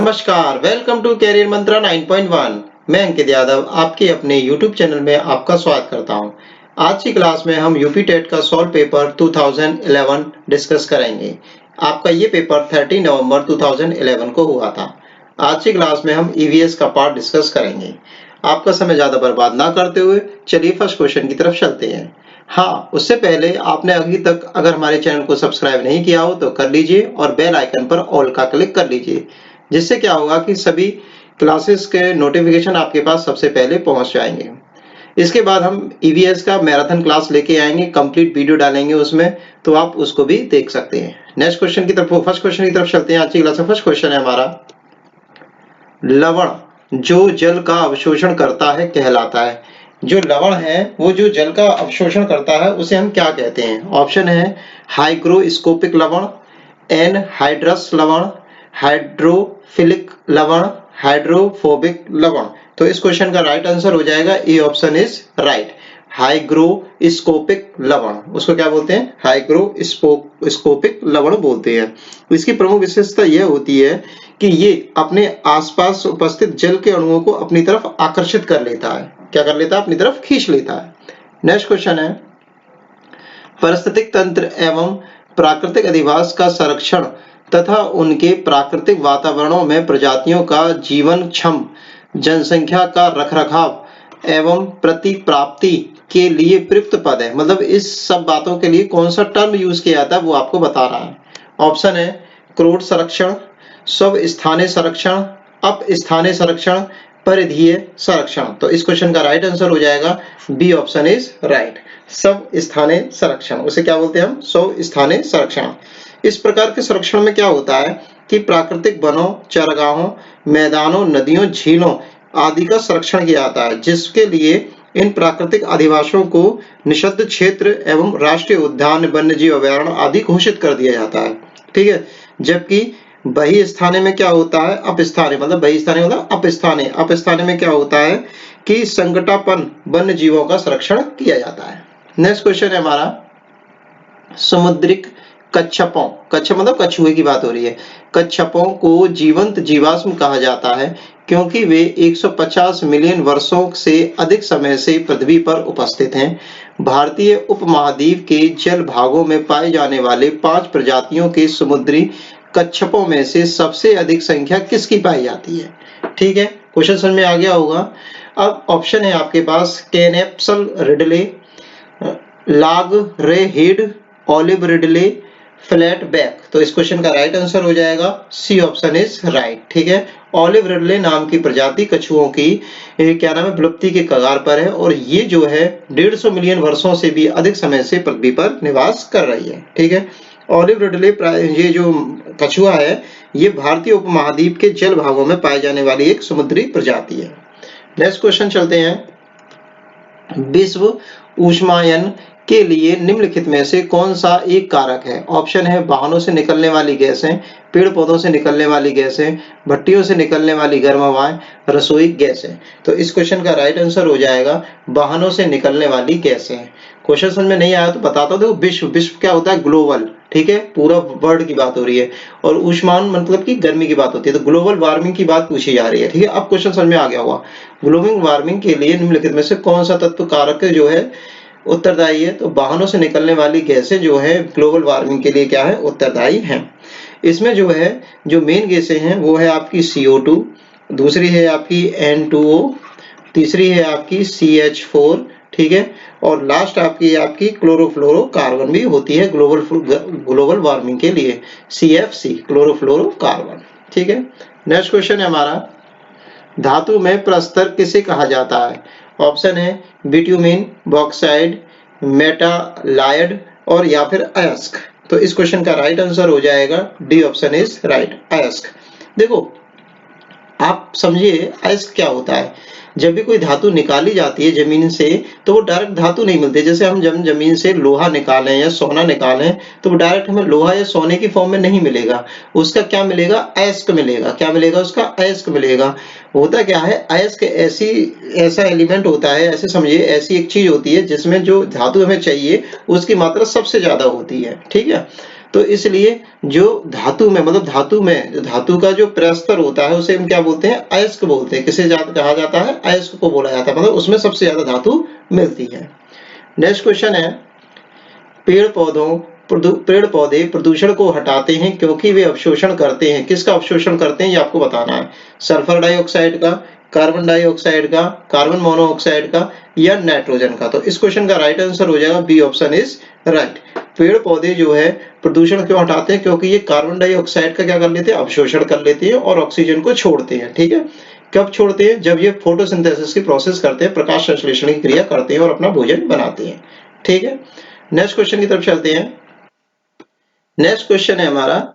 नमस्कार, welcome to career मंत्रा 9.1। मैं अंकित यादव आपके अपने यूट्यूब चैनल में आपका स्वागत करता हूं। आज की क्लास में हम यूपी टेट का सॉल्व पेपर 2011 डिस्कस करेंगे। आपका ये पेपर 30 नवंबर 2011 को हुआ था। आज की क्लास में हम ईवीएस का पार्ट डिस्कस करेंगे। आपका समय ज्यादा बर्बाद ना करते हुए चलिए फर्स्ट क्वेश्चन की तरफ चलते हैं। हाँ, उससे पहले आपने अभी तक अगर हमारे चैनल को सब्सक्राइब नहीं किया हो तो कर लीजिए और बेल आइकन पर ऑल का क्लिक कर लीजिए, जिससे क्या होगा कि सभी क्लासेस के नोटिफिकेशन आपके पास सबसे पहले पहुंच जाएंगे। इसके बाद हम ईवीएस का मैराथन क्लास लेके आएंगे, कंप्लीट वीडियो डालेंगे उसमें, तो आप उसको भी देख सकते हैं। नेक्स्ट क्वेश्चन की तरफ, फर्स्ट क्वेश्चन की तरफ चलते हैं। आज की क्लास का फर्स्ट क्वेश्चन है हमारा, लवण जो जल का अवशोषण करता है कहलाता है। जो लवण है वो जो जल का अवशोषण करता है उसे हम क्या कहते हैं? ऑप्शन है हाइग्रोस्कोपिक लवण, एनहाइड्रस लवण, हाइड्रोफिलिक लवण, हाइड्रोफोबिक लवण। तो इस क्वेश्चन का राइट आंसर हो जाएगा A option is right, hygroscopic लवण। उसको क्या बोलते हैं? हाइग्रोस्कोपिक लवण बोलते हैं। इसकी प्रमुख विशेषता यह होती है कि ये अपने आसपास उपस्थित जल के अणुओं को अपनी तरफ आकर्षित कर लेता है। क्या कर लेता है? अपनी तरफ खींच लेता है। नेक्स्ट क्वेश्चन है, पारिस्थितिक तंत्र एवं प्राकृतिक अधिवास का संरक्षण तथा उनके प्राकृतिक वातावरणों में प्रजातियों का जीवन क्षम जनसंख्या का रखरखाव एवं प्रतिप्राप्ति के लिए प्रयुक्त पद है। मतलब इस सब बातों के लिए कौन सा टर्म यूज किया जाता है वो आपको बता रहा है। ऑप्शन है क्रोड संरक्षण, स्व स्थानीय संरक्षण, अप स्थानीय संरक्षण, परिधीय संरक्षण। तो इस क्वेश्चन का राइट आंसर हो जाएगा बी ऑप्शन इज राइट, स्व स्थानीय संरक्षण। उसे क्या बोलते हैं हम? स्व स्थानीय संरक्षण। इस प्रकार के संरक्षण में क्या होता है कि प्राकृतिक वनों, चरगाहों, मैदानों, नदियों, झीलों आदि का संरक्षण किया जाता है, जिसके लिए इन प्राकृतिक अधिवासों को निषिद्ध क्षेत्र एवं राष्ट्रीय उद्यान, वन्यजीव अभयारण्य आदि घोषित कर दिया जाता है। ठीक है। जबकि बहिस्थानीय में क्या होता है? अपस्थानीय, मतलब बहिस्थानीय मतलब अपस्थानीय। अपस्थानीय में क्या होता है कि संकटापन्न वन्य जीवों का संरक्षण किया जाता है। नेक्स्ट क्वेश्चन है हमारा, समुद्रिक कच्छपों, कच्छप मतलब कछुए की बात हो रही है, कच्छपों को जीवंत जीवाश्म कहा जाता है क्योंकि वे 150 मिलियन वर्षों से अधिक समय से पृथ्वी पर उपस्थित हैं। भारतीय उपमहाद्वीप के जल भागों में पाए जाने वाले 5 प्रजातियों के समुद्री कच्छपों में से सबसे अधिक संख्या किसकी पाई जाती है? ठीक है, क्वेश्चन समझ में आ गया होगा। अब ऑप्शन है आपके पास कैनेप्सल रिडले, लाग रे head, olive Ridley, flat back. तो इस क्वेश्चन का राइट आंसर हो जाएगा सी ऑप्शन इज राइट। ठीक है, ऑलिव रिडले नाम की प्रजाति कछुओं की क्या नाम है, विलुप्ति के कगार पर है और ये जो है 150 मिलियन वर्षों से भी अधिक समय से पृथ्वी पर निवास कर रही है। ठीक है, ऑलिव रिडले ये जो कछुआ है ये भारतीय उपमहाद्वीप के जल भागों में पाए जाने वाली एक समुद्री प्रजाति है। नेक्स्ट क्वेश्चन चलते हैं, विश्व ऊष्मायन के लिए निम्नलिखित में से कौन सा एक कारक है? ऑप्शन है वाहनों से निकलने वाली गैसें, पेड़ पौधों से निकलने वाली गैसें, भट्टियों से निकलने वाली गर्म हवाएं, रसोई गैसें। तो इस क्वेश्चन का राइट आंसर हो जाएगा वाहनों से निकलने वाली गैसें। क्वेश्चन समझ में नहीं आया तो बताता हूं। देखो, विश्व, विश्व क्या होता है? ग्लोबल। ठीक है, पूरा वर्ल्ड की बात हो रही है और ऊष्मायन मतलब कि गर्मी की बात होती है, तो ग्लोबल वार्मिंग की बात पूछी जा रही है। ठीक है, अब क्वेश्चन समझ में आ गया होगा। ग्लोबल वार्मिंग के लिए निम्नलिखित में से कौन सा तत्व कारक जो है उत्तरदायी है? तो वाहनों से निकलने वाली गैसें जो है ग्लोबल वार्मिंग के लिए क्या है? उत्तरदायी हैं। इसमें जो है जो मेन गैसें हैं वो है आपकी CO2, दूसरी है आपकी N2O, तीसरी है आपकी CH4, ठीक है, और लास्ट आपकी क्लोरोफ्लोरोकार्बन भी होती है ग्लोबल वार्मिंग के लिए, CFC, क्लोरोफ्लोरोकार्बन। ठीक है। नेक्स्ट क्वेश्चन है हमारा, धातु में प्रस्तर किसे कहा जाता है? ऑप्शन है बिट्यूमिन, बॉक्साइड, मेटालाइड और या फिर अयस्क। तो इस क्वेश्चन का राइट आंसर हो जाएगा डी ऑप्शन इज राइट, अयस्क। देखो, आप समझिए अयस्क क्या होता है। जब भी कोई धातु निकाली जाती है जमीन से तो वो डायरेक्ट धातु नहीं मिलती। जैसे हम जब जमीन से लोहा निकालें या सोना निकालें तो वो डायरेक्ट हमें लोहा या सोने की फॉर्म में नहीं मिलेगा, उसका क्या मिलेगा? अयस्क मिलेगा। क्या मिलेगा? उसका अयस्क मिलेगा। होता क्या है, अयस्क ऐसा एलिमेंट होता है, ऐसे समझिए ऐसी एक चीज होती है जिसमें जो धातु हमें चाहिए उसकी मात्रा सबसे ज्यादा होती है। ठीक है, तो इसलिए जो धातु में मतलब धातु का जो प्रस्तर होता है उसे हम क्या बोलते हैं, अयस्क बोलते हैं। किसे कहा जाता है, अयस्क को बोला जाता है, मतलब उसमें सबसे ज्यादा धातु मिलती है। नेक्स्ट क्वेश्चन है, पेड़ पौधे प्रदूषण को हटाते हैं क्योंकि वे अवशोषण करते हैं। किसका अवशोषण करते हैं ये आपको बताना है। सल्फर डाइऑक्साइड का, कार्बन डाइऑक्साइड का, कार्बन मोनोऑक्साइड का या नाइट्रोजन का। तो इस क्वेश्चन का राइट आंसर हो जाएगा बी ऑप्शन इज राइट। पेड़ पौधे जो है प्रदूषण क्यों हटाते हैं, क्योंकि ये कार्बन डाइऑक्साइड का क्या कर लेते हैं, अवशोषण कर लेते हैं और ऑक्सीजन को छोड़ते हैं। ठीक है, कब छोड़ते हैं, जब ये फोटोसिंथेसिस की प्रोसेस करते हैं, प्रकाश संश्लेषण की क्रिया करते हैं और अपना भोजन बनाते हैं। ठीक है, नेक्स्ट क्वेश्चन की तरफ चलते हैं। नेक्स्ट क्वेश्चन है हमारा,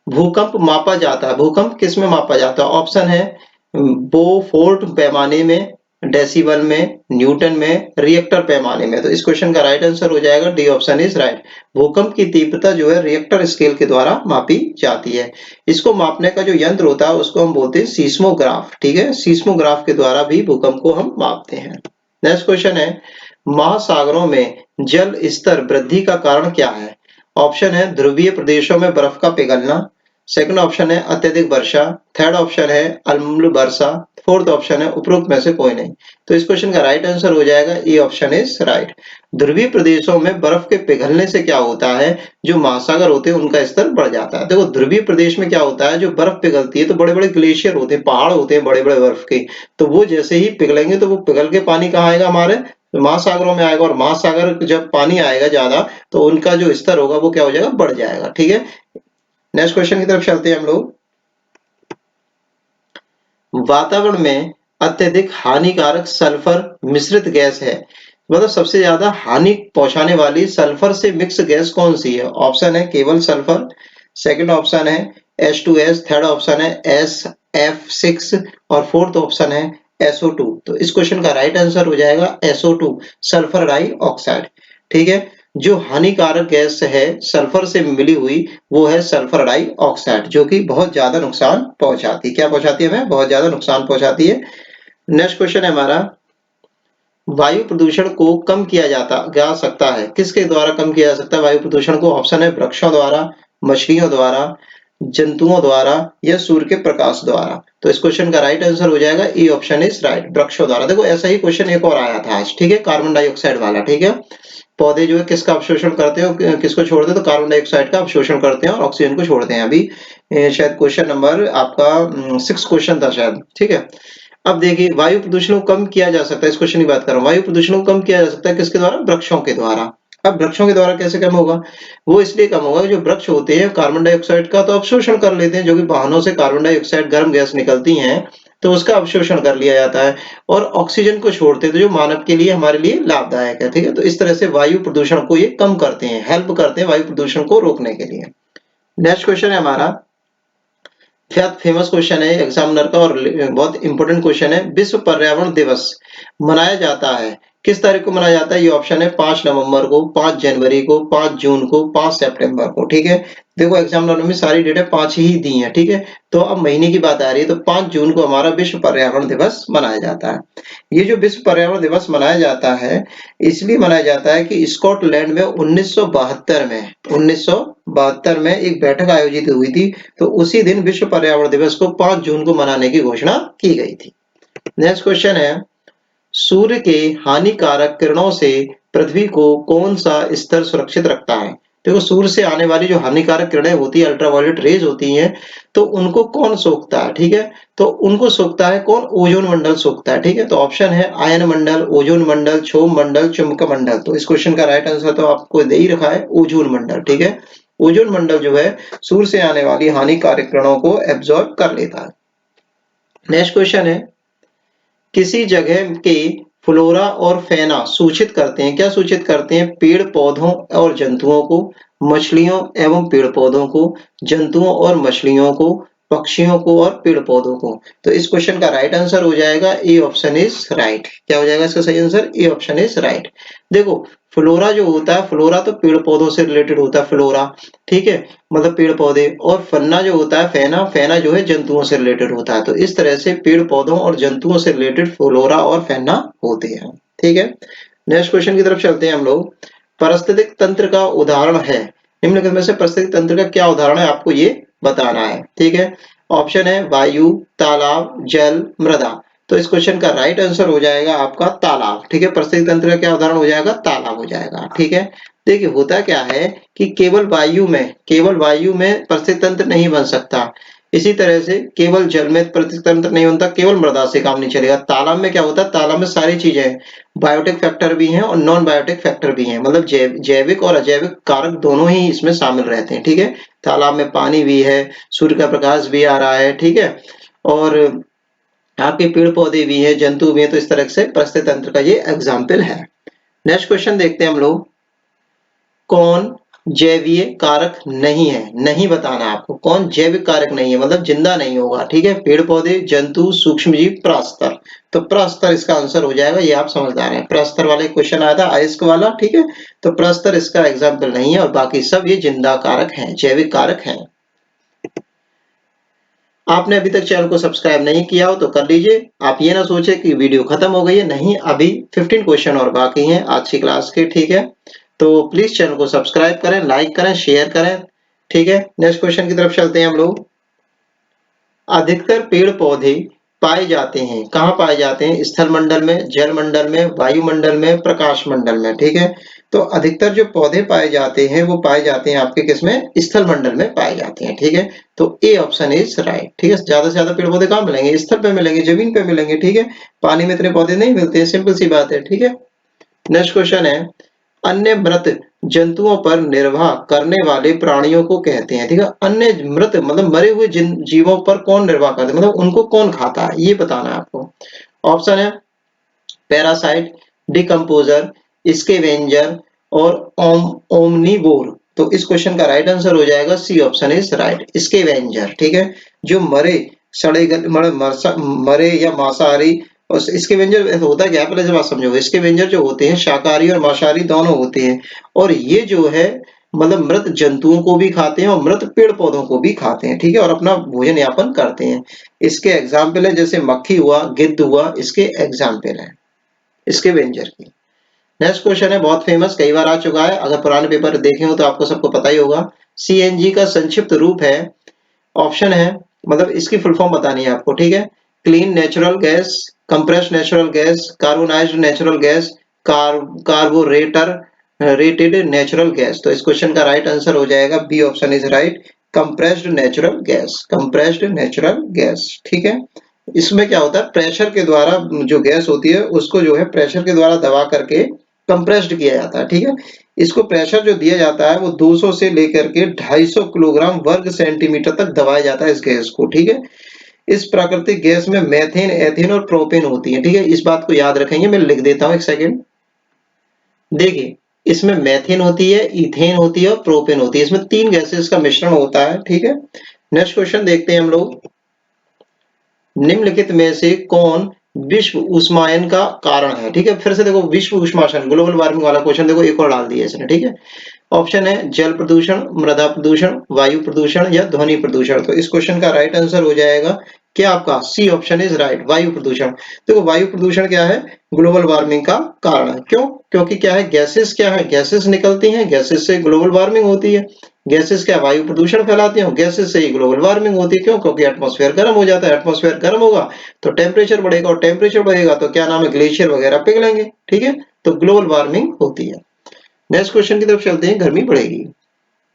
भूकंप मापा जाता है, भूकंप किस में मापा जाता है। ऑप्शन है बोफोर्ट पैमाने में, डेसिबल में, न्यूटन में, रिएक्टर पैमाने में। तो इस क्वेश्चन का राइट आंसर हो जाएगा डी ऑप्शन इज राइट। भूकंप की तीव्रता जो है रिएक्टर स्केल के द्वारा मापी जाती है। इसको मापने का जो यंत्र होता है उसको हम बोलते हैं सीस्मोग्राफ। ठीक है, सीस्मोग्राफ के द्वारा भी भूकंप को हम मापते हैं। नेक्स्ट क्वेश्चन है, महासागरों में जल स्तर वृद्धि का कारण क्या है। ऑप्शन है ध्रुवीय प्रदेशों में बर्फ का पिघलना, सेकंड ऑप्शन है अत्यधिक वर्षा, थर्ड ऑप्शन है अम्ल वर्षा, फोर्थ ऑप्शन है उपरोक्त में से कोई नहीं। तो इस क्वेश्चन का राइट आंसर हो जाएगा ए ऑप्शन इज राइट। ध्रुवीय प्रदेशों में बर्फ के पिघलने से क्या होता है, जो महासागर होते हैं उनका स्तर बढ़ जाता है। देखो ध्रुवीय प्रदेश में क्या होता है, जो बर्फ पिघलती है तो बड़े बड़े ग्लेशियर होते हैं, पहाड़ होते हैं बड़े बड़े बर्फ के, तो वो जैसे ही पिघलेंगे तो वो पिघल के पानी कहाँ आएगा, हमारे महासागरों में आएगा, और महासागर जब पानी आएगा ज्यादा तो उनका जो स्तर होगा वो क्या हो जाएगा, बढ़ जाएगा। ठीक है, नेक्स्ट क्वेश्चन की तरफ चलते हैं हम लोग। वातावरण में अत्यधिक हानिकारक सल्फर मिश्रित गैस है, मतलब सबसे ज्यादा हानि पहुंचाने वाली सल्फर से मिक्स गैस कौन सी है। ऑप्शन है केवल सल्फर, सेकंड ऑप्शन है H2S, थर्ड ऑप्शन है SF6 और फोर्थ ऑप्शन है SO2। तो इस क्वेश्चन का राइट आंसर हो जाएगा SO2, सल्फर डाइऑक्साइड। ठीक है, जो हानिकारक गैस है सल्फर से मिली हुई वो है सल्फर डाइऑक्साइड, जो कि बहुत ज्यादा नुकसान पहुंचाती है। क्या पहुंचाती है, हमें बहुत ज्यादा नुकसान पहुंचाती है। नेक्स्ट क्वेश्चन है हमारा, वायु प्रदूषण को कम किया जा सकता है, किसके द्वारा कम किया जा सकता है वायु प्रदूषण को। ऑप्शन है वृक्षों द्वारा, मछलियों द्वारा, जंतुओं द्वारा या सूर्य के प्रकाश द्वारा। तो इस क्वेश्चन का राइट आंसर हो जाएगा ई ऑप्शन इज राइट, वृक्षों द्वारा। देखो ऐसा ही क्वेश्चन एक और आया था आज, ठीक है, कार्बन डाइऑक्साइड वाला। ठीक है, पौधे जो है किसका अवशोषण करते हैं, किसको छोड़ते हैं, तो कार्बन डाइऑक्साइड का अवशोषण करते हैं और ऑक्सीजन को छोड़ते हैं। अभी शायद क्वेश्चन नंबर आपका 6 क्वेश्चन था शायद। ठीक है, अब देखिए वायु प्रदूषण को कम किया जा सकता है, इस क्वेश्चन की बात कर रहा हूँ। वायु प्रदूषण को कम किया जा सकता है किसके द्वारा, वृक्षों के द्वारा। अब वृक्षों के द्वारा कैसे कम होगा, वो इसलिए कम होगा जो वृक्ष होते हैं कार्बन डाइऑक्साइड का तो अवशोषण कर लेते हैं, जो कि वाहनों से कार्बन डाइऑक्साइड गर्म गैस निकलती हैं तो उसका अवशोषण कर लिया जाता है और ऑक्सीजन को छोड़ते हैं, तो जो मानव के लिए हमारे लिए लाभदायक है। ठीक है, तो इस तरह से वायु प्रदूषण को ये कम करते हैं, हेल्प करते हैं वायु प्रदूषण को रोकने के लिए। नेक्स्ट क्वेश्चन है हमारा, फेमस क्वेश्चन है एग्जामिनर का और बहुत इंपॉर्टेंट क्वेश्चन है। विश्व पर्यावरण दिवस मनाया जाता है किस तारीख को मनाया जाता है, ये ऑप्शन है 5 नवंबर को, 5 जनवरी को, 5 जून को, 5 सितंबर को। ठीक है, देखो एग्जामिनर में सारी डेटें 5 ही दी हैं। ठीक है, तो अब महीने की बात आ रही है तो 5 जून को हमारा विश्व पर्यावरण दिवस मनाया जाता है। ये जो विश्व पर्यावरण दिवस मनाया जाता है इसलिए मनाया जाता है कि स्कॉटलैंड में 1972 में एक बैठक आयोजित हुई थी, तो उसी दिन विश्व पर्यावरण दिवस को 5 जून को मनाने की घोषणा की गई थी। नेक्स्ट क्वेश्चन है, सूर्य के हानिकारक किरणों से पृथ्वी को कौन सा स्तर सुरक्षित रखता है। देखो सूर्य से आने वाली जो हानिकारक किरणें होती है, अल्ट्रावायलेट रेज होती हैं, तो उनको कौन सोखता है। ठीक है, तो उनको सोखता है कौन, ओजोन मंडल सोखता है। ठीक है, तो ऑप्शन है आयन मंडल, ओजोन मंडल, क्षोभ मंडल, चुंबक मंडल। तो इस क्वेश्चन का राइट आंसर तो आपको दे ही रखा है, ओजोन मंडल। ठीक है, ओजोन मंडल जो है सूर्य से आने वाली हानिकारक किरणों को एब्जॉर्ब कर लेता है। नेक्स्ट क्वेश्चन है, किसी जगह के फ्लोरा और फेना सूचित करते हैं, क्या सूचित करते हैं, पेड़ पौधों और जंतुओं को, मछलियों एवं पेड़ पौधों को, जंतुओं और मछलियों को, पक्षियों को और पेड़ पौधों को। तो इस क्वेश्चन का राइट आंसर हो जाएगा ए ऑप्शन इज राइट। क्या हो जाएगा इसका सही answer, A option is right. देखो फ्लोरा जो होता है, फ्लोरा तो पेड़ पौधों से रिलेटेड होता है फ्लोरा। ठीक है, मतलब पेड़ पौधे, और फन्ना जो होता है, फेना, फेना जो है जंतुओं से रिलेटेड होता है। तो इस तरह से पेड़ पौधों और जंतुओं से रिलेटेड फ्लोरा और फेना होते हैं। ठीक है, नेक्स्ट क्वेश्चन की तरफ चलते हैं हम लोग। पारिस्थितिक तंत्र का उदाहरण है, निम्नलिखित में से पारिस्थितिक तंत्र का क्या उदाहरण है, आपको ये बताना है। ठीक है, ऑप्शन है वायु, तालाब, जल, मृदा। तो इस क्वेश्चन का राइट आंसर हो जाएगा आपका तालाब। ठीक है, पारिस्थितिक तंत्र का क्या उदाहरण हो जाएगा, तालाब हो जाएगा। ठीक है, देखिए होता क्या है कि केवल वायु में पारिस्थितिक तंत्र नहीं बन सकता, इसी तरह से केवल जल में पारिस्थितिक तंत्र नहीं बनता, केवल मृदा से काम नहीं चलेगा। तालाब में क्या होता है, तालाब में सारी चीजें हैं, बायोटिक फैक्टर भी हैं और नॉन बायोटिक फैक्टर भी हैं, मतलब जैविक और अजैविक कारक दोनों ही इसमें शामिल रहते हैं। ठीक है, तालाब में पानी भी है, सूर्य का प्रकाश भी आ रहा है। ठीक है, और आपके पेड़ पौधे भी है, जंतु भी है, तो इस तरह से पारिस्थितिक तंत्र का ये एग्जाम्पल है। नेक्स्ट क्वेश्चन देखते हैं हम लोग, कौन जैवीय कारक नहीं है, नहीं बताना आपको कौन जैविक कारक नहीं है, मतलब जिंदा नहीं होगा। ठीक है, पेड़ पौधे, जंतु, सूक्ष्मजीव, प्रस्तर। तो प्रस्तर इसका आंसर हो जाएगा, ये आप समझदार हैं। प्रस्तर वाले क्वेश्चन आया था अयस्क वाला। ठीक है, तो प्रस्तर इसका एग्जाम्पल नहीं है और बाकी सब ये जिंदा कारक हैं, जैविक कारक हैं। आपने अभी तक चैनल को सब्सक्राइब नहीं किया हो तो कर लीजिए। आप ये ना सोचे कि वीडियो खत्म हो गई है, नहीं, अभी 15 क्वेश्चन और बाकी हैं आज की क्लास के। ठीक है, तो प्लीज चैनल को सब्सक्राइब करें, लाइक करें, शेयर करें। ठीक है, नेक्स्ट क्वेश्चन की तरफ चलते हैं हम लोग। अधिकतर पेड़ पौधे पाए जाते हैं, कहाँ पाए जाते हैं, स्थल मंडल में, जल मंडल में, वायुमंडल में, प्रकाश मंडल में। ठीक है, तो अधिकतर जो पौधे पाए जाते हैं वो पाए जाते हैं आपके किसमें, स्थल मंडल में पाए जाते हैं। ठीक है, तो ए ऑप्शन इज राइट। ठीक है, ज्यादा से ज्यादा पेड़ पौधे कहाँ मिलेंगे, स्थल पे मिलेंगे, जमीन पे मिलेंगे। ठीक है, पानी में इतने पौधे नहीं मिलते हैं, सिंपल सी बात है। ठीक है, नेक्स्ट क्वेश्चन है, अन्य मृत जंतुओं पर निर्वाह करने वाले प्राणियों को कहते हैं। ठीक है, अन्य मृत मतलब मरे हुए जिन जीवों पर कौन निर्वाह करते हैं, मतलब उनको कौन खाता है, ये बताना है आपको। ऑप्शन है पैरासाइट, डिकम्पोजर, स्केवेंजर और ओमनीवोर। तो इस क्वेश्चन का राइट आंसर हो जाएगा C option is right, scavenger. ठीक है, जो मरे सड़े मरे या मांसाहारी, और स्केवेंजर होता क्या है, पहले से बात समझो। स्केवेंजर जो होते हैं शाकाहारी और मांसाहारी दोनों होते हैं, और ये जो है मतलब मृत जंतुओं को भी खाते हैं और मृत पेड़ पौधों को भी खाते हैं। ठीक है, और अपना भोजन यापन करते हैं। इसके एग्जाम्पल है जैसे मक्खी हुआ, गिद्ध हुआ, इसके एग्जाम्पल है स्केवेंजर की। नेक्स्ट क्वेश्चन है बहुत फेमस, कई बार आ चुका है, अगर पुराने पेपर देखे हो तो आपको सबको पता ही होगा। सीएनजी का संक्षिप्त रूप है, ऑप्शन है, मतलब इसकी फुल फॉर्म बतानी है आपको। ठीक है, clean natural gas, compressed natural gas, carbonized natural gas, carburettor rated natural gas. तो इस क्वेश्चन का राइट आंसर हो जाएगा B option is right, compressed natural gas, compressed natural gas. ठीक है, इसमें क्या होता है, प्रेशर के द्वारा जो गैस होती है उसको जो है प्रेशर के द्वारा दबा करके कंप्रेस्ड किया जाता है। ठीक है, इसको प्रेशर जो दिया जाता है वो 200 से लेकर के 250 किलोग्राम वर्ग सेंटीमीटर तक दबाया जाता है इस गैस को। ठीक है, इस प्राकृतिक गैस में मेथेन, एथेन और प्रोपेन होती है। ठीक है, इस बात को याद रखेंगे, मैं लिख देता हूं एक सेकेंड। देखिए, इसमें मेथेन होती है, इथेन होती है और प्रोपेन होती है, इसमें 3 गैसेस का मिश्रण होता है। ठीक है, नेक्स्ट क्वेश्चन देखते हैं हम लोग, निम्नलिखित में से कौन विश्व उष्मायन का कारण है। ठीक है, फिर से देखो, विश्व उष्मायन ग्लोबल वार्मिंग वाला क्वेश्चन देखो, एक और डाल दिया इसने। ठीक है, ऑप्शन है जल प्रदूषण, मृदा प्रदूषण, वायु प्रदूषण या ध्वनि प्रदूषण। तो इस क्वेश्चन का राइट आंसर हो जाएगा क्या आपका, सी ऑप्शन इज राइट, वायु प्रदूषण। देखो, वायु प्रदूषण क्या है, ग्लोबल वार्मिंग का कारण है। क्यों, क्योंकि क्या है, गैसेस क्या है, गैसेस निकलती हैं, गैसेस से ग्लोबल वार्मिंग होती है। गैसेस क्या वायु प्रदूषण फैलाती हैं, गैसेस से ही ग्लोबल वार्मिंग होती है। क्यों, क्योंकि एटमॉस्फेयर गर्म हो जाता है, एटमॉस्फेयर गर्म होगा तो टेम्परेचर बढ़ेगा, और टेम्परेचर बढ़ेगा तो क्या नाम है, ग्लेशियर वगैरह पिघलेंगे। ठीक है, तो ग्लोबल वार्मिंग होती है। नेक्स्ट क्वेश्चन की तरफ चलते हैं, गर्मी बढ़ेगी।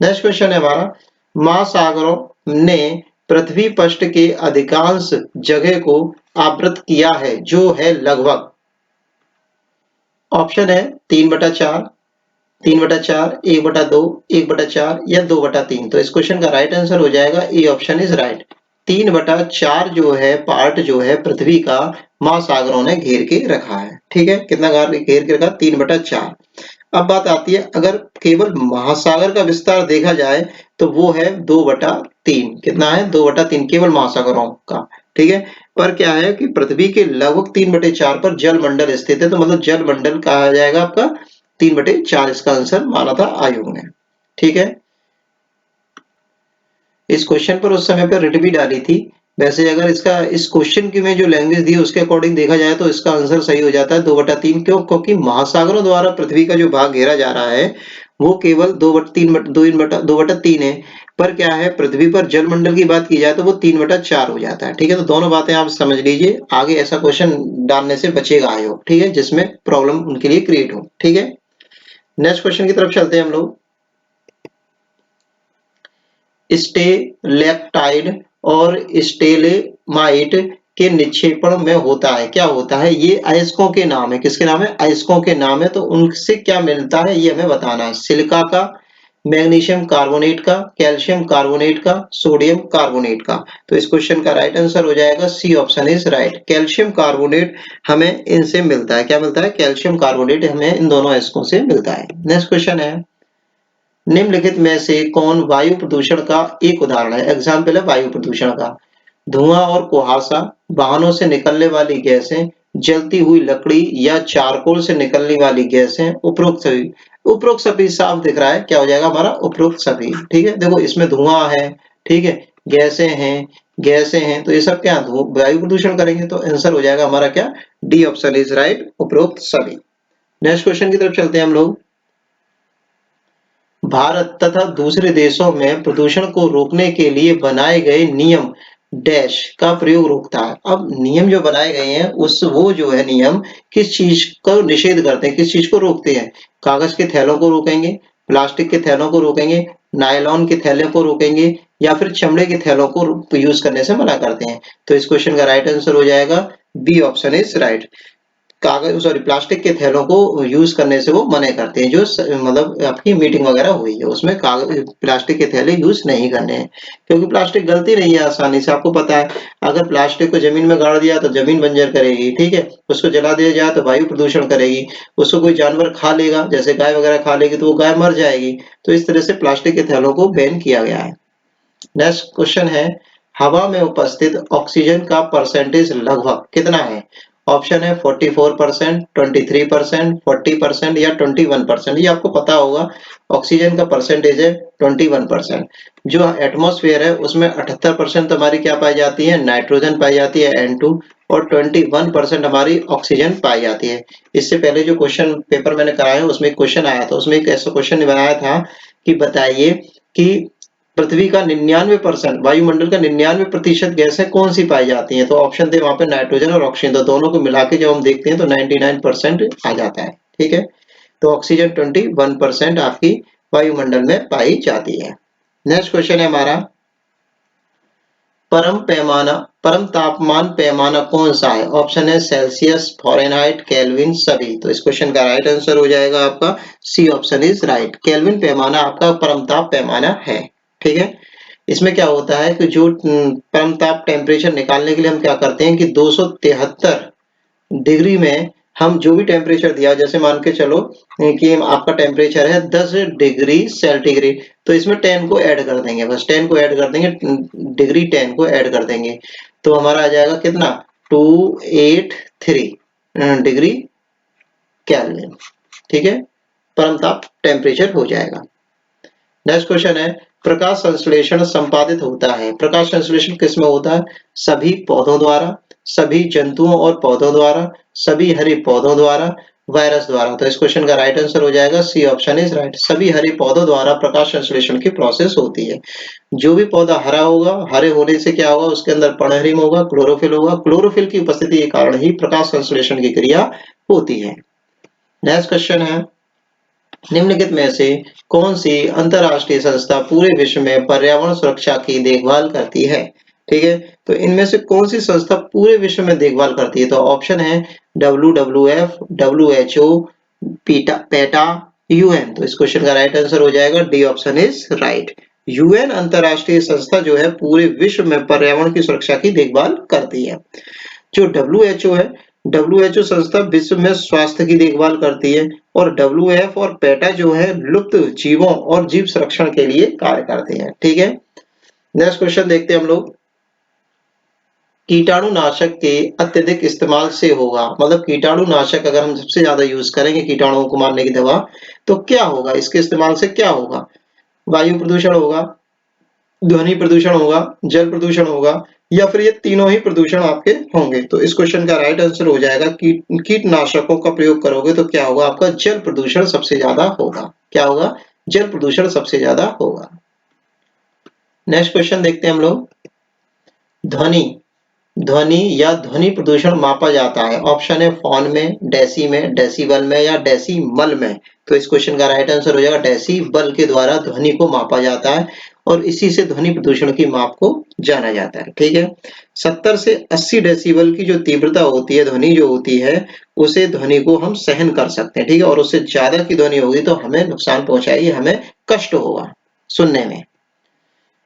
नेक्स्ट क्वेश्चन है हमारा, महासागरों ने पृथ्वी पृष्ठ के अधिकांश जगह को आवृत किया है, जो है लगभग। ऑप्शन है 3/4, 3/4, 1/2, 1/4 या 2/3। तो इस क्वेश्चन का राइट आंसर हो जाएगा ए ऑप्शन इज राइट, 3/4 जो है पार्ट जो है पृथ्वी का महासागरों ने घेर के रखा है। ठीक है, कितना घेर के रखा, 3/4। अब बात आती है, अगर केवल महासागर का विस्तार देखा जाए तो वो है 2/3। कितना है, 2/3 केवल महासागरों का। ठीक है, पर क्या है कि पृथ्वी के लगभग 3/4 पर जल मंडल स्थित है, तो मतलब जल मंडल कहा जाएगा आपका 3/4, इसका आंसर माना था आयोग ने। ठीक है, इस क्वेश्चन पर उस समय पर रिट भी डाली थी। वैसे अगर इसका इस क्वेश्चन की में जो लैंग्वेज दी है उसके अकॉर्डिंग देखा जाए तो इसका आंसर सही हो जाता है 2/3। क्यों, क्योंकि महासागरों द्वारा पृथ्वी का जो भाग घेरा जा रहा है वो केवल 2/3 है, पर क्या है पृथ्वी पर जलमंडल की बात की जाए तो वो 3/4 हो जाता है। ठीक है, तो दोनों बातें आप समझ लीजिए, आगे ऐसा क्वेश्चन डालने से बचेगा आयोग। ठीक है, जिसमें प्रॉब्लम उनके लिए क्रिएट हो। ठीक है, नेक्स्ट क्वेश्चन की तरफ चलते हैं हम लोग। स्टेलेक्टाइड और स्टेलेमाइट के निक्षेपण में होता है, क्या होता है? ये अयस्कों के नाम है। किसके नाम है? अयस्कों के नाम है। तो उनसे क्या मिलता है ये हमें बताना है। सिलिका का, मैग्नीशियम कार्बोनेट का, कैल्शियम कार्बोनेट का, सोडियम कार्बोनेट का। तो इस क्वेश्चन का राइट आंसर हो जाएगा C option is right. Calcium carbonate हमें इनसे मिलता है। क्या मिलता है? कैल्शियम कार्बोनेट हमें इन दोनों अयस्कों से मिलता है। नेक्स्ट क्वेश्चन है, निम्नलिखित में से कौन वायु प्रदूषण का एक उदाहरण है? एग्जाम्पल है वायु प्रदूषण का। धुआं और कुहासा, वाहनों से निकलने वाली गैसें, जलती हुई लकड़ी या चारकोल से निकलने वाली गैसें, उपरोक्त सभी। उपरोक्त सभी साफ दिख रहा है, क्या हो जाएगा हमारा? उपरोक्त सभी। ठीक है, देखो इसमें धुआं है, ठीक है, गैसें हैं तो ये सब क्या वायु प्रदूषण करेंगे। तो आंसर हो जाएगा हमारा क्या? डी ऑप्शन इज राइट, उपरोक्त सभी। नेक्स्ट क्वेश्चन की तरफ चलते हैं हम लोग। भारत तथा दूसरे देशों में प्रदूषण को रोकने के लिए बनाए गए नियम डैश का प्रयोग रोकता है। अब नियम जो बनाए गए हैं वो जो है नियम किस चीज को निषेध करते हैं, किस चीज को रोकते हैं? कागज के थैलों को रोकेंगे, प्लास्टिक के थैलों को रोकेंगे, नायलॉन के थैले को रोकेंगे, या फिर चमड़े के थैलों को यूज करने से मना करते हैं। तो इस क्वेश्चन का राइट आंसर हो जाएगा B option is right. Plastic के थैलों को यूज करने से वो मना करते हैं। जो मतलब आपकी मीटिंग वगैरह हुई है उसमें कागज प्लास्टिक के थैले यूज नहीं करने हैं, क्योंकि प्लास्टिक गलती नहीं है आसानी से। आपको पता है अगर प्लास्टिक को जमीन में गाड़ दिया तो जमीन बंजर करेगी, ठीक है, उसको जला दिया जाए तो वायु प्रदूषण करेगी, उसको कोई जानवर खा लेगा जैसे गाय वगैरह खा लेगी तो वो गाय मर जाएगी। तो इस तरह से प्लास्टिक के थैलों को बैन किया गया है। नेक्स्ट क्वेश्चन है, हवा में उपस्थित ऑक्सीजन का परसेंटेज लगभग कितना है? ऑप्शन है 44%, 23%, 40% या 21%। ये आपको पता होगा, ऑक्सीजन का परसेंटेज है 21%। जो एटमॉस्फेयर है उसमें 78% तो हमारी क्या पाई जाती है? नाइट्रोजन पाई जाती है, N2, और 21% हमारी ऑक्सीजन पाई जाती है। इससे पहले जो क्वेश्चन पेपर मैंने कराया है उसमें एक क्वेश्चन आया था, उसमें एक ऐसा क्वेश्चन बनाया था कि बताइए कि पृथ्वी का 99%, वायुमंडल का 99% गैसें कौन सी पाई जाती हैं? तो ऑप्शन थे वहां पे नाइट्रोजन और ऑक्सीजन, तो दोनों को मिला के जब हम देखते हैं तो 99% आ जाता है। ठीक है, तो ऑक्सीजन 21% आपकी वायुमंडल में पाई जाती है। नेक्स्ट क्वेश्चन है हमारा, परम तापमान पैमाना कौन सा है? ऑप्शन है सेल्सियस, फॉरेनहाइट, केल्विन, सभी। तो इस क्वेश्चन का राइट आंसर हो जाएगा आपका C option is right. Kelvin पैमाना आपका परम ताप पैमाना है। ठीक है, इसमें क्या होता है कि जो परम ताप टेम्परेचर निकालने के लिए हम क्या करते हैं कि 273 डिग्री में हम जो भी टेम्परेचर दिया, जैसे मान के चलो कि आपका टेम्परेचर है 10 डिग्री सेंटीग्रेड, तो इसमें 10 को ऐड कर देंगे, बस 10 को ऐड कर देंगे, डिग्री 10 को ऐड कर देंगे, तो हमारा आ जाएगा कितना? 283 डिग्री केल्विन। ठीक है, परम ताप टेम्परेचर हो जाएगा। नेक्स्ट क्वेश्चन है, प्रकाश संश्लेषण संपादित होता है। प्रकाश संश्लेषण किसमें होता है? सभी पौधों द्वारा, सभी जंतुओं और पौधों द्वारा, सभी हरे पौधों द्वारा, वायरस द्वारा। तो इस क्वेश्चन का राइट आंसर हो जाएगा सी ऑप्शन इज राइट। सभी हरे पौधों द्वारा प्रकाश संश्लेषण की प्रोसेस होती है। जो भी पौधा हरा होगा, हरे होने से क्या होगा? उसके अंदर पर्णहरिम होगा, क्लोरोफिल होगा, क्लोरोफिल की उपस्थिति के कारण ही प्रकाश संश्लेषण की क्रिया होती है। नेक्स्ट क्वेश्चन है, निम्नलिखित में से कौन सी अंतरराष्ट्रीय संस्था पूरे विश्व में पर्यावरण सुरक्षा की देखभाल करती है? ठीक है, तो इनमें से कौन सी संस्था पूरे विश्व में देखभाल करती है? तो ऑप्शन है WWF, WHO, पेटा, UN। तो इस क्वेश्चन का राइट आंसर हो जाएगा D option is right. UN अंतरराष्ट्रीय संस्था जो है पूरे विश्व में पर्यावरण की सुरक्षा की देखभाल करती है। जो WHO है, WHO संस्था विश्व में स्वास्थ्य की देखभाल करती है, और WWF और पेटा जो है लुप्त जीवों और जीव संरक्षण के लिए कार्य करते हैं। ठीक है, नेक्स्ट क्वेश्चन देखते हैं हम लोग। कीटाणुनाशक के अत्यधिक इस्तेमाल से होगा, मतलब कीटाणुनाशक अगर हम सबसे ज्यादा यूज करेंगे कीटाणुओं को मारने की दवा, तो क्या होगा? इसके इस्तेमाल से क्या होगा? वायु प्रदूषण होगा, ध्वनि प्रदूषण होगा, जल प्रदूषण होगा, या फिर ये तीनों ही प्रदूषण आपके होंगे। तो इस क्वेश्चन का राइट आंसर हो जाएगा कीटनाशकों का प्रयोग करोगे तो क्या होगा? आपका जल प्रदूषण सबसे ज्यादा होगा। क्या होगा? जल प्रदूषण सबसे ज्यादा होगा। नेक्स्ट क्वेश्चन देखते हैं हम लोग। ध्वनि ध्वनि या ध्वनि प्रदूषण मापा जाता है। ऑप्शन है फोन में, डेसी में, डेसीबल में या डेसीमल में। तो इस क्वेश्चन का राइट आंसर हो जाएगा डेसीबल के द्वारा ध्वनि को मापा जाता है और इसी से ध्वनि प्रदूषण की माप को जाना जाता है। ठीक है, 70 से 80 डेसिबल की जो तीव्रता होती है, ध्वनि जो होती है, उसे ध्वनि को हम सहन कर सकते हैं। ठीक है, और उससे ज्यादा की ध्वनि होगी तो हमें नुकसान पहुंचाएगी, हमें कष्ट होगा सुनने में।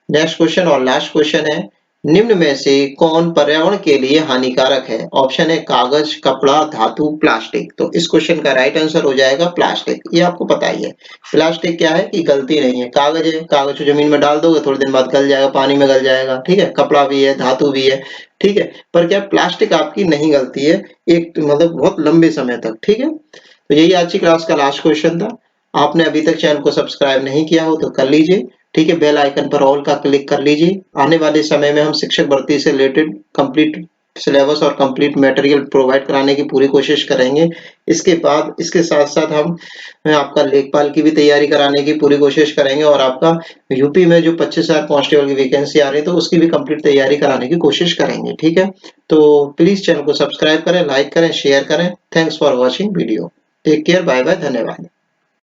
नेक्स्ट क्वेश्चन और लास्ट क्वेश्चन है, निम्न में से कौन पर्यावरण के लिए हानिकारक है। ऑप्शन है कागज, कपड़ा, धातु, प्लास्टिक। तो इस क्वेश्चन का राइट आंसर हो जाएगा प्लास्टिक। ये आपको पता ही है प्लास्टिक क्या है कि गलती नहीं है। कागज है, कागज को जमीन में डाल दोगे थोड़े दिन बाद गल जाएगा, पानी में गल जाएगा। ठीक है, कपड़ा भी है, धातु भी है। ठीक है, पर क्या प्लास्टिक आपकी नहीं गलती है एक मतलब बहुत लंबे समय तक। ठीक है, तो यही आज की क्लास का लास्ट क्वेश्चन था। आपने अभी तक चैनल को सब्सक्राइब नहीं किया हो तो कर लीजिए। ठीक है, बेल आइकन पर ऑल का क्लिक कर लीजिए। आने वाले समय में हम शिक्षक भर्ती से रिलेटेड कंप्लीट सिलेबस और कंप्लीट मटेरियल प्रोवाइड कराने की पूरी कोशिश करेंगे। इसके बाद इसके साथ साथ हम आपका लेखपाल की भी तैयारी कराने की पूरी कोशिश करेंगे और आपका यूपी में जो 25,000 कांस्टेबल की वैकेंसी आ रही है तो उसकी भी कंप्लीट तैयारी कराने की कोशिश करेंगे। ठीक है, तो प्लीज चैनल को सब्सक्राइब करें, लाइक करें, शेयर करें। Thanks for watching video. Take care, bye bye, धन्यवाद।